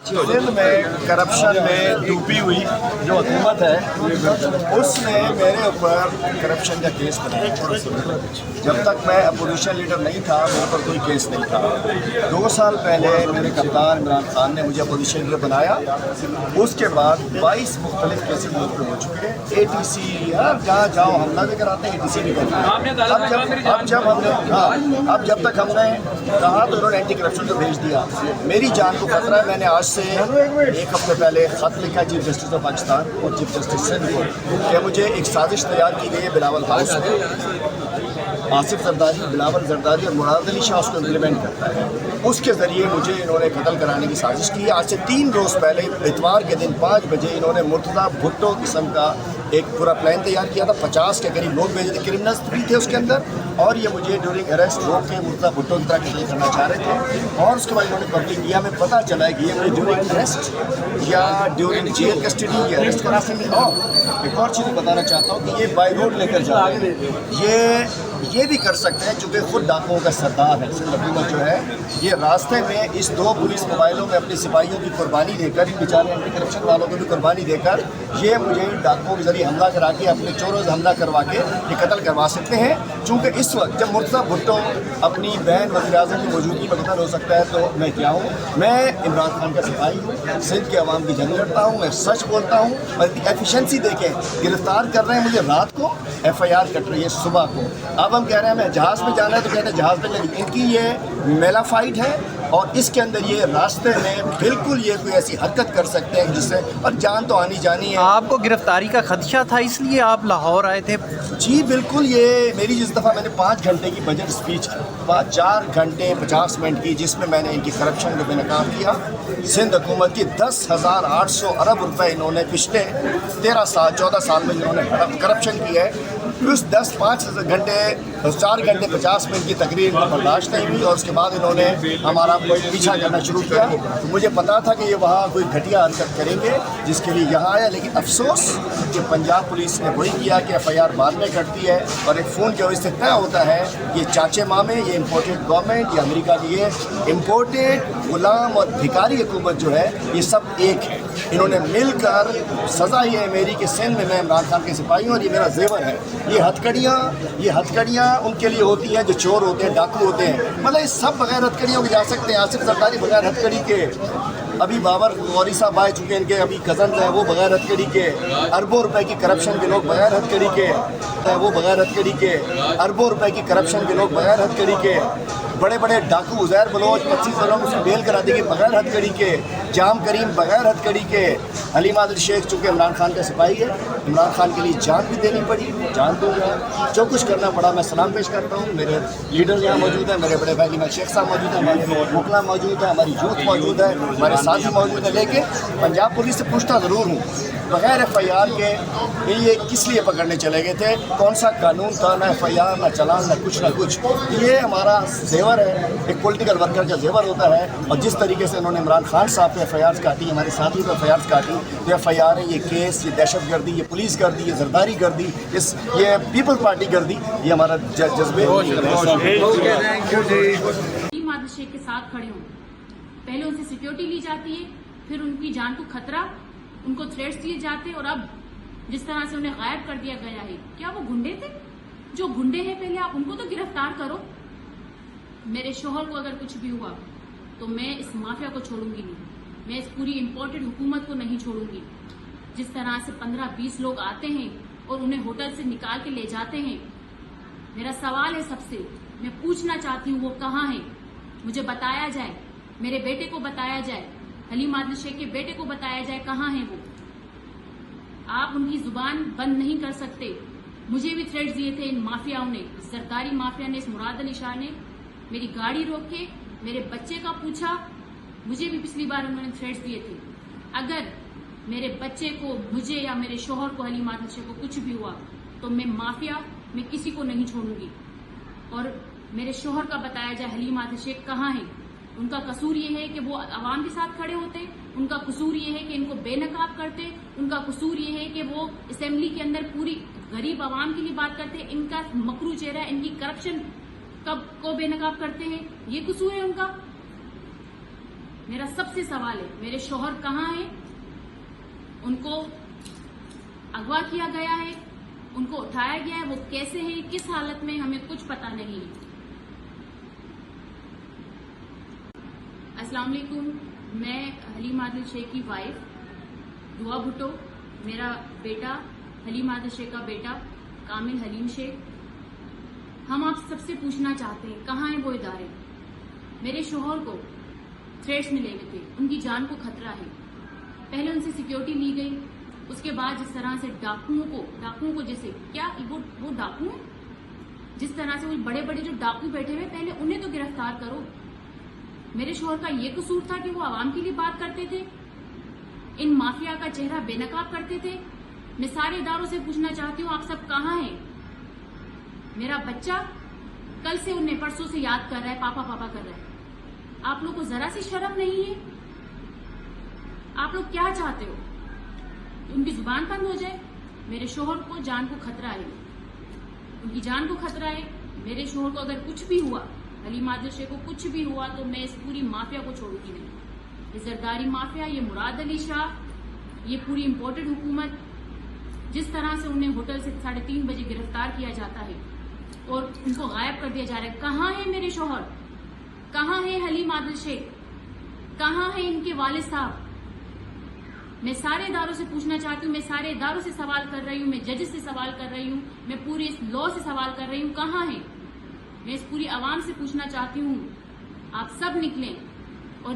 सिंध में करप्शन में डूबी हुई जो हुकूमत है उसने मेरे ऊपर करप्शन का केस बनाया। जब तक मैं अपोजिशन लीडर नहीं था मेरे पर कोई केस नहीं था। 2 साल पहले मेरे कप्तान इमरान खान ने मुझे अपोजिशन लीडर बनाया। उसके बाद 22 मुख्तलिफ केसेस मुझ पर हो चुके हैं। ATC जहाँ जाओ हमला भी कराते हैं, ATC भी करते हैं। अब जब तक हमने कहा तो उन्होंने एंटी करप्शन को भेज दिया। मेरी जान को खतरा है। मैंने आज से 1 हफ्ते पहले खत लिखा चीफ जस्टिस ऑफ पाकिस्तान और चीफ जस्टिस सिंध को कि मुझे एक साजिश तैयार की गई है बिलावल हाउस में। आसिफ जरदारी, बिलावल जरदारी और मुराद अली शाह उसको इम्प्लीमेंट करता है। उसके ज़रिए मुझे इन्होंने कत्ल कराने की साजिश की। आज से 3 रोज़ पहले इतवार के दिन 5 बजे इन्होंने मुर्तज़ा भुट्टो किस्म का एक पूरा प्लान तैयार किया था। 50 के करीब लोग भेजे थे, क्रिमिनल्स भी थे उसके अंदर, और ये मुझे ड्यूरिंग अरेस्ट रोक के मुर्तज़ा भुट्टो की तरह कत्ल करना चाह रहे थे। और उसके बाद इन्होंने पब्लिक मीडिया में पता चला है कि ये मुझे ड्यूरिंग अरेस्ट या ड्यूरिंग जेल कस्टडी या अरेस्ट करा सकते। और एक और चीज़ बताना चाहता हूँ कि ये बाई रोड लेकर जा रहे हैं। ये भी कर सकते हैं चूँकि खुद डाकुओं का सरदार है सिंध हुकूमत जो है। ये रास्ते में इस 2 पुलिस मोबाइलों में अपने सिपाहियों की कुर्बानी देकर, इन बेचारे एंटी करप्शन वालों को भी कुर्बानी देकर ये मुझे डाकुओं के जरिए हमला करा के अपने चोरों से हमला करवा के ये कत्ल करवा सकते हैं। चूँकि इस वक्त जब मुर्तज़ा भुट्टो अपनी बहन वज़ीर-ए-आज़म की मौजूदगी में कत्ल हो सकता है तो मैं क्या हूँ? मैं इमरान खान का सिपाही हूँ, सिंध के अवाम की जंग लड़ता हूँ, मैं सच बोलता हूँ। और एफिशिएंसी देखें, गिरफ्तार कर रहे हैं मुझे रात को, FIR कट रही है सुबह को। अब हम कह रहे हैं हमें जहाज़ में जाना है तो कहते हैं जहाज़ में नहीं। इनकी ये मेला फाइट है और इसके अंदर ये रास्ते में बिल्कुल ये कोई ऐसी हरकत कर सकते हैं जिससे, और जान तो आनी जानी है। आपको गिरफ्तारी का खदशा था इसलिए आप लाहौर आए थे? जी बिल्कुल। ये मेरी जिस दफ़ा मैंने 5 घंटे की बजट स्पीच की, 4 घंटे 50 मिनट की, जिसमें मैंने इनकी करप्शन को बेनकाब किया। सिंध हुकूमत की 10,800 अरब रुपए इन्होंने पिछले 13 साल 14 साल में इन्होंने करप्शन की है। उस 4 घंटे 50 मिनट की तकरीर में बर्दाश्त नहीं हुई और उसके बाद इन्होंने हमारा पीछा करना शुरू किया। तो मुझे पता था कि ये वहाँ कोई घटिया हरकत करेंगे जिसके लिए यहाँ आया। लेकिन अफसोस कि पंजाब पुलिस ने वही किया कि FIR बाद में कटती है और एक फ़ोन की वजह से तय होता है ये चाचे मामे, ये इम्पोर्टेड गवर्नमेंट, ये अमेरिका की ये इम्पोर्टेड गुलाम और भिखारी हुकूमत जो है ये सब एक है। इन्होंने मिलकर सज़ा ये है मेरी कि सिंध में मैं इमरान खान के सिपाही हूँ और ये मेरा जेवर है। ये हथकड़ियाँ उनके लिए होती हैं जो चोर होते हैं, डाकू होते हैं। मतलब ये सब बगैर हथकड़ियों के जा सकते हैं। आसिफ जरदारी बगैर हथकड़ी के, अभी बाबर गौरी साहब आए चुके हैं, इनके अभी कज़न हैं वो बगैर हथकड़ी के, अरबों रुपए की करप्शन के लोग बगैर हथकड़ी के, वो बगैर हथकड़ी के, अरबों रुपए की करप्शन के लोग बगैर हथकड़ी के, बड़े बड़े डाकू उज़ैर बलोच 25 लोग उसको बेल करा देंगे बगैर हथकड़ी के, जाम करीम बगैर हथकड़ी के, हलीम आदिल शेख चूँकि इमरान खान का सिपाही है, इमरान खान के लिए जान भी देनी पड़ी, जान दूँगा, जो कुछ करना पड़ा। मैं सलाम पेश करता हूँ। मेरे लीडर यहाँ मौजूद है, मेरे बड़े भाई इमाम शेख साहब मौजूद है, हमारे मुखला मौजूद है, हमारी यूथ मौजूद है, हमारे साथी मौजूद है। लेकिन पंजाब पुलिस से पूछता ज़रूर हूँ बगैर FIR के ये किस लिए पकड़ने चले गए थे? कौन सा कानून था? ना FIR, ना चलान, ना कुछ। ये हमारा जेवर है, एक पॉलिटिकल वर्कर का जेवर होता है। और जिस तरीके से इन्होंने इमरान खान साहब पे FIR काटी, हमारे साथी पे FIR काटी, तो FIR है, ये केस, ये दहशत गर्दी, ये पुलिस गर्दी, ये जरदारी गर्दी, ये पीपल्स पार्टी गर्दी, ये हमारा जज्बे शेख के साथ खड़े हों। पहले उनसे सिक्योरिटी ली जाती है, फिर उनकी जान को खतरा, उनको थ्रेट्स दिए जाते, और अब जिस तरह से उन्हें गायब कर दिया गया है। क्या वो गुंडे थे? जो गुंडे हैं पहले आप उनको तो गिरफ्तार करो। मेरे शोहर को अगर कुछ भी हुआ तो मैं इस माफिया को छोड़ूंगी नहीं, मैं इस पूरी इम्पोर्टेड हुकूमत को नहीं छोड़ूंगी। जिस तरह से 15-20 लोग आते हैं और उन्हें होटल से निकाल के ले जाते हैं। मेरा सवाल है सबसे, मैं पूछना चाहती हूँ वो कहाँ है? मुझे बताया जाए, मेरे बेटे को बताया जाए, हलीम आदिल शेख के बेटे को बताया जाए कहाँ है वो। आप उनकी जुबान बंद नहीं कर सकते। मुझे भी थ्रेट्स दिए थे इन माफियाओं ने, जरदारी माफिया ने, इस मुराद अली शाह ने। मेरी गाड़ी रोक के मेरे बच्चे का पूछा, मुझे भी पिछली बार उन्होंने थ्रेट्स दिए थे। अगर मेरे बच्चे को, मुझे या मेरे शोहर को, हलीम आदिल शेख को कुछ भी हुआ तो मैं माफिया, मैं किसी को नहीं छोड़ूंगी। और मेरे शोहर का बताया जाए हलीम आदिल शेख कहाँ है। उनका कसूर ये है कि वो आवाम के साथ खड़े होते, उनका कसूर ये है कि इनको बेनकाब करते, उनका कसूर ये है कि वो असेंबली के अंदर पूरी गरीब आवाम के लिए बात करते। इनका मकरू चेहरा, इनकी करप्शन को बेनकाब करते हैं, ये कसूर है उनका। میرا سب سے سوال ہے میرے شوہر کہاں ہیں؟ ان کو اغوا کیا گیا ہے، ان کو اٹھایا گیا ہے، وہ کیسے ہیں، کس حالت میں، ہمیں کچھ پتہ نہیں ہے۔ السلام علیکم، میں حلیم عادل شیخ کی وائف دعا بھٹو، میرا بیٹا حلیم عادل شیخ کا بیٹا کامل حلیم شیخ، ہم آپ سب سے پوچھنا چاہتے ہیں کہاں ہیں وہ ادارے؟ میرے شوہر کو تھریٹس ملے ہوئے تھے، ان کی جان کو خطرہ ہے، پہلے ان سے سیکیورٹی لی گئی، اس کے بعد جس طرح سے ڈاکوؤں کو جیسے کیا وہ ڈاکو ہیں، جس طرح سے وہ بڑے بڑے جو ڈاکو بیٹھے ہوئے پہلے انہیں تو گرفتار کرو۔ میرے شوہر کا یہ قصور تھا کہ وہ عوام کے لیے بات کرتے تھے، ان مافیا کا چہرہ بے نقاب کرتے تھے۔ میں سارے اداروں سے پوچھنا چاہتی ہوں آپ سب کہاں ہیں؟ میرا بچہ کل سے انہیں پرسوں سے یاد کر رہا ہے، پاپا پاپا کر رہا ہے۔ آپ لوگ کو ذرا سی شرم نہیں ہے؟ آپ لوگ کیا چاہتے ہو؟ ان کی زبان بند ہو جائے؟ میرے شوہر کو جان کو خطرہ ہے، ان کی جان کو خطرہ ہے۔ میرے شوہر کو اگر کچھ بھی ہوا، حلیم عادل شیخ کو کچھ بھی ہوا تو میں اس پوری مافیا کو چھوڑوں گی نہیں۔ یہ زرداری مافیا، یہ مراد علی شاہ، یہ پوری امپورٹڈ حکومت، جس طرح سے انہیں ہوٹل سے 3:30 بجے گرفتار کیا جاتا ہے اور ان کو غائب کر دیا جا رہا ہے۔ کہاں ہے میرے شوہر؟ کہاں ہے حلیم عادل شیخ؟ کہاں ہے ان کے والد صاحب؟ میں سارے اداروں سے پوچھنا چاہتی ہوں، میں سارے اداروں سے سوال کر رہی ہوں، میں ججز سے سوال کر رہی ہوں، میں پورے اس لا سے سوال کر رہی ہوں، کہاں ہیں؟ میں اس پوری عوام سے پوچھنا چاہتی ہوں، آپ سب نکلیں اور